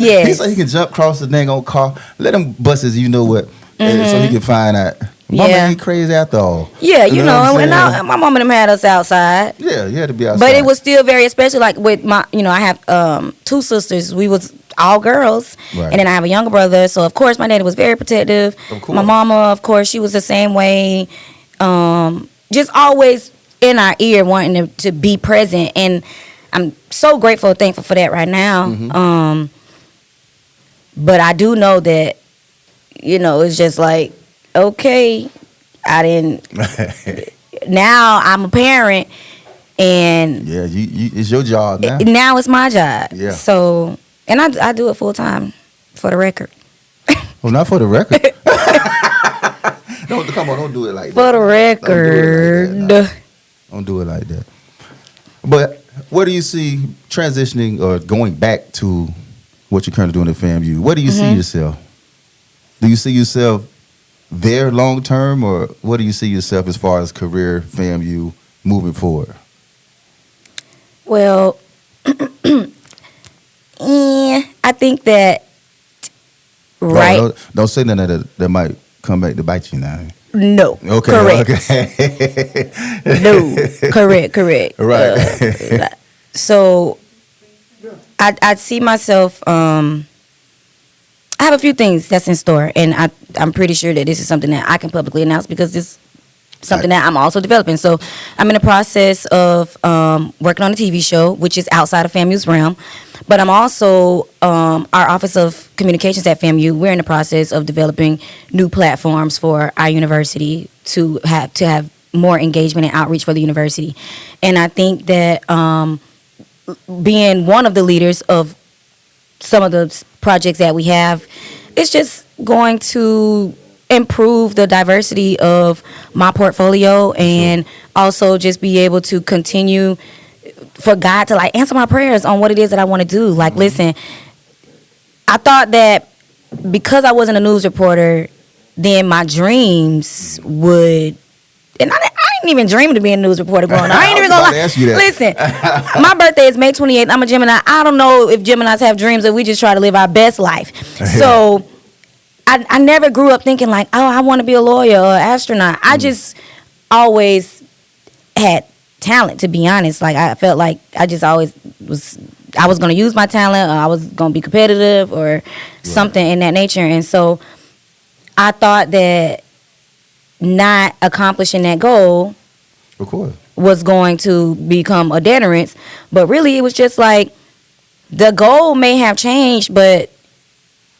Yes. So he can jump across the dang old car. Let him bust his, you know what, so he can find out. Mama ain't crazy after all. Yeah, you know and my mom and them had us outside. Yeah, you had to be outside. But it was still very, especially like with my, I have 2 sisters. We was all girls, right. And then I have a younger brother. So of course my daddy was very protective. My mama, of course, she was the same way. Just always in our ear, wanting to be present, and I'm so grateful, and thankful for that right now. But I do know that, it's just like, okay, I didn't. Now I'm a parent, and yeah, it's your job now. Now it's my job. Yeah. So, and I do it full time, for the record. Well, not for the record. Come on, don't do it like that. For the record. Don't do it like that. But where do you see transitioning or going back to what you're currently doing at FAMU? Where do you see yourself? Do you see yourself there long term, or what do you see yourself as far as career FAMU moving forward? Well, I think that Don't say nothing that might come back to bite you now. No. Okay. Correct. Okay. No. Correct. Right. So I see myself. I have a few things that's in store, and I'm pretty sure that this is something that I can publicly announce because this is something that I'm also developing. So I'm in the process of working on a TV show, which is outside of FAMU's realm. But I'm also, our Office of Communications at FAMU, we're in the process of developing new platforms for our university to have more engagement and outreach for the university. And I think that being one of the leaders of some of the projects that we have, it's just going to improve the diversity of my portfolio and also just be able to continue for God to like answer my prayers on what it is that I want to do. Like, listen, I thought that because I wasn't a news reporter, then my dreams would, and I didn't even dream to be a news reporter growing up. I ain't even gonna lie. Listen, my birthday is May 28th. I'm a Gemini. I don't know if Geminis have dreams, or we just try to live our best life. So I never grew up thinking like, oh, I want to be a lawyer or an astronaut. I just always had talent, to be honest. Like, I felt like I just always I was going to use my talent, or I was going to be competitive or something in that nature. And so I thought that not accomplishing that goal was going to become a deterrence. But really, it was just like the goal may have changed, but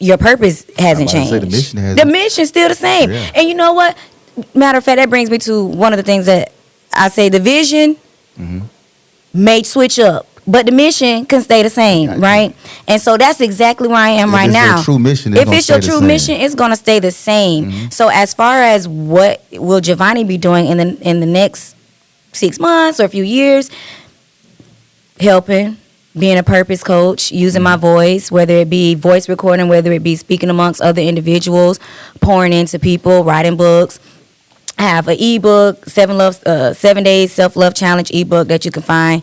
your purpose hasn't changed. The mission's still the same. Yeah. And you know what? Matter of fact, that brings me to one of the things that I say, the vision may switch up, but the mission can stay the same, right? And so that's exactly where I am right now. If it's your true mission, it's going to stay the same. So as far as what will JUST-JAVONNI be doing in the next 6 months or a few years, helping, being a purpose coach, using my voice, whether it be voice recording, whether it be speaking amongst other individuals, pouring into people, writing books. I have an ebook, 7 Days Self-Love Challenge ebook that you can find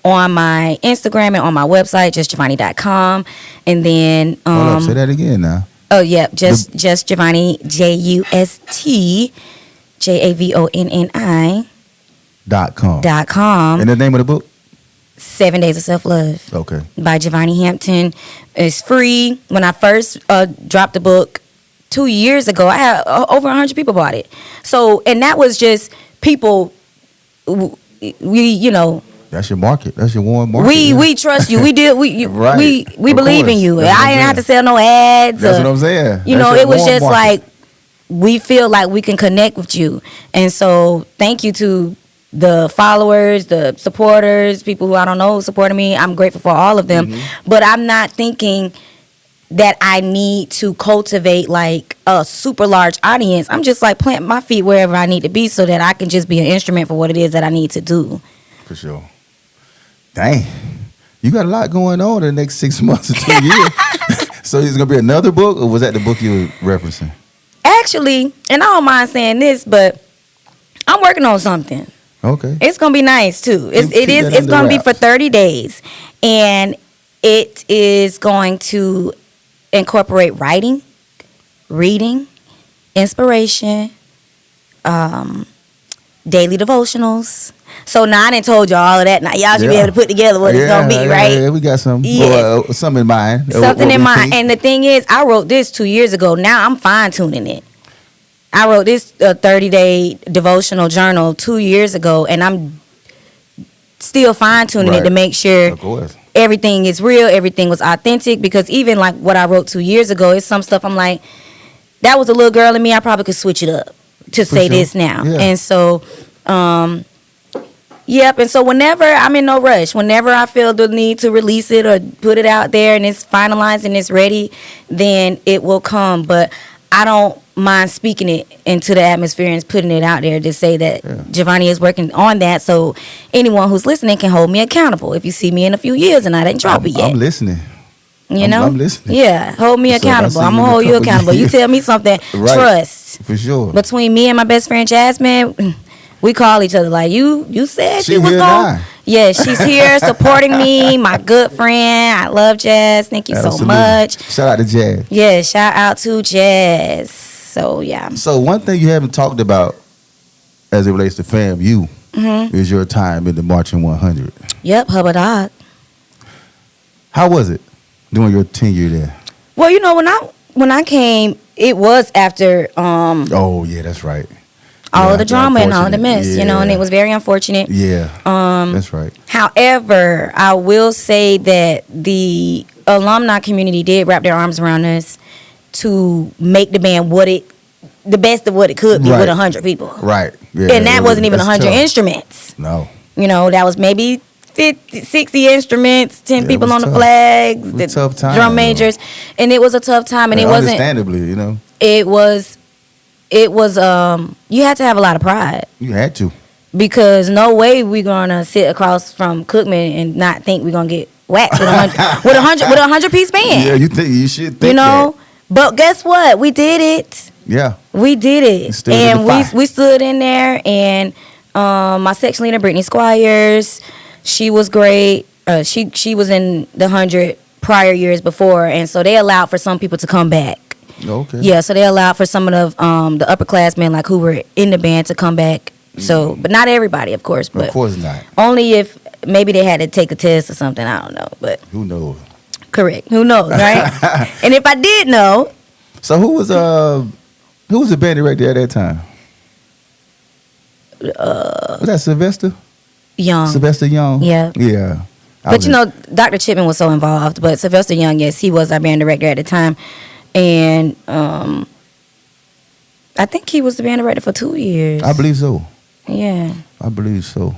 on my Instagram and on my website, JUST-JAVONNI.com. And then hold up, say that again now. Oh yeah, JUST-JAVONNI, JUST-JAVONNI.com. And the name of the book? 7 Days of Self-Love. Okay. By JUST-JAVONNI Hampton. It's free. When I first dropped the book 2 years ago, I had over 100 people bought it. So, and that was just people, that's your market. That's your warm market. We trust you. We believe in you. I didn't have to sell no ads. That's what I'm saying. It was just like, we feel like we can connect with you. And so thank you to the followers, the supporters, people who I don't know supporting me. I'm grateful for all of them. But I'm not thinking that I need to cultivate like a super large audience. I'm just like planting my feet wherever I need to be so that I can just be an instrument for what it is that I need to do. For sure. Dang. You got a lot going on in the next 6 months or 2 years. So is it going to be another book, or was that the book you were referencing? Actually, and I don't mind saying this, but I'm working on something. Okay. It's going to be nice too. It's going to be for 30 days. And It is going to incorporate writing, reading, inspiration, daily devotionals. So now I done told y'all all of that. Now y'all should be able to put together what it's gonna be, right? Yeah, we got some, Yes. something in mind. Something What in we mind. think. And the thing is, I wrote this 2 years ago. Now I'm fine tuning it. I wrote this 30-day devotional journal 2 years ago, and I'm still fine tuning it to make sure Of course. everything is real, everything was authentic. Because even like what I wrote 2 years ago, it's some stuff I'm like, that was a little girl in me. I probably could switch it up to say sure. this now. Yeah. And so, yep. And so whenever I'm in no rush, whenever I feel the need to release it or put it out there and it's finalized and it's ready, then it will come. But I don't mind speaking it into the atmosphere and putting it out there to say that JAVONNI is working on that, so anyone who's listening can hold me accountable. If you see me in a few years and I didn't drop it yet, I'm listening. you know, I'm listening. Yeah, hold me So if I accountable. see I'm you in gonna a hold you couple accountable. You years- tell me something, Right. trust. For sure. Between me and my best friend Jasmine, we call each other like, you said She you was here going. now. Yeah, she's here supporting me, my good friend. I love Jazz. Thank you so Absolutely. much. Shout out to Jazz. Yeah, shout out to Jazz. So yeah. So one thing you haven't talked about as it relates to FAMU is your time in the Marching 100. Yep, Hubba Dog. How was it doing your tenure there? Well, you know, when I came, it was after Oh yeah, that's right. all Yeah, of the drama and all of the unfortunate. mess, you know, and it was very unfortunate. Yeah. That's right. However, I will say that the alumni community did wrap their arms around us to make the band the best of what it could be Right. with 100 people. Right. Yeah. And that wasn't even that's 100 tough. instruments. No. You know, that was maybe 50, 60 instruments, 10 Yeah, it people was on the tough. flags, It was the a tough time, drum though. majors, and it was a tough time, and Yeah, it wasn't. understandably, you know, It was. You had to have a lot of pride. you had to. Because no way we gonna sit across from Cookman and not think we're gonna get whacked with a 100 piece band. Yeah, you should think you know. that. But guess what? We did it. Yeah. We did You it, stood in and the we fire. we stood in there. And my section leader Brittany Squires, she was great. She was in the 100 prior years before, and so they allowed for some people to come back. Okay. Yeah, so they allowed for some of the upperclassmen like who were in the band to come back. So, but not everybody, of course. But Of course not. only if maybe they had to take a test or something. I don't know, but Who knows? correct. Who knows, right? And if I did know, So who was the band director at that time? Was that Sylvester? Young. Sylvester Young? Yeah. Yeah. But you know, Dr. Chipman was so involved. But Sylvester Young, yes, he was our band director at the time, and I think he was the band director for 2 years. I believe so. Yeah. I believe so.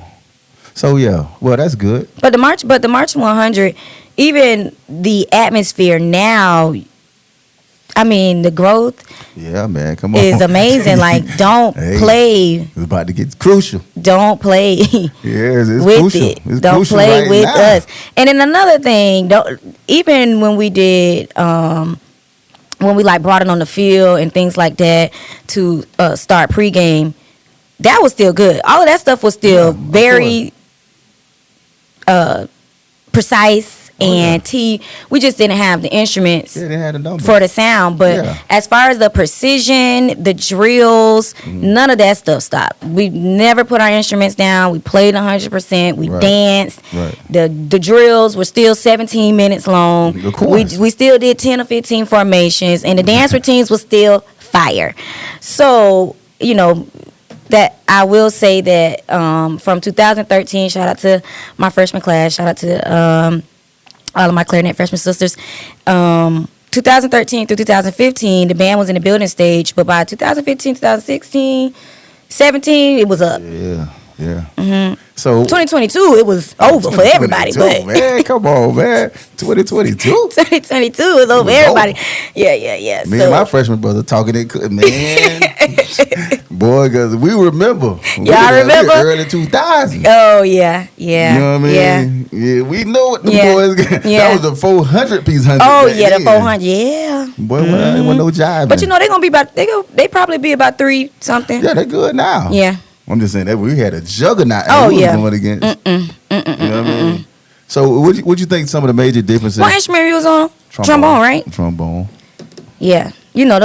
So yeah, well that's good. But the March 100, even the atmosphere now, I mean, the growth Yeah, man, come on. is amazing. Like, don't Hey. play. It's about to get crucial. Don't play Yeah, it's with crucial. it. It's Don't crucial play right with now. us. And then another thing, even when we did, when we like brought it on the field and things like that to start pregame, that was still good. All of that stuff was still Yeah, of very precise and we just didn't have the instruments Yeah, they had a number. for the sound. But Yeah. as far as the precision, the drills, none of that stuff stopped. We never put our instruments down. We played 100%. We Right. danced. Right. The drills were still 17 minutes long. Of course. We still did 10 or 15 formations, and the dance routines was still fire. So, you know, that I will say that from 2013, shout out to my freshman class, shout out to all of my clarinet freshman sisters. 2013 through 2015, the band was in the building stage, but by 2015, 2016, 17, it was up. Yeah, yeah. So 2022, it was over for everybody. 2022, But man, come on, man. 2022. 2022 is over for It was everybody. over. Yeah. Me and my freshman brother talking it, man. Boy, because we remember. Y'all remember? Early 2000s. Oh yeah. You know what I mean? Yeah, we know what the Yeah. boys got. Yeah. That was the 400 piece 100. Oh back yeah, the then. 400. Yeah. Boy, there wasn't no jive. But you know they gonna be about they probably be about 3 something. Yeah, they're good now. Yeah. I'm just saying that we had a juggernaut. Oh, we was yeah. going against. You know what I mean? So what you think some of the major differences? What instrument you was on? Trombone, right? Trombone. Yeah. You know,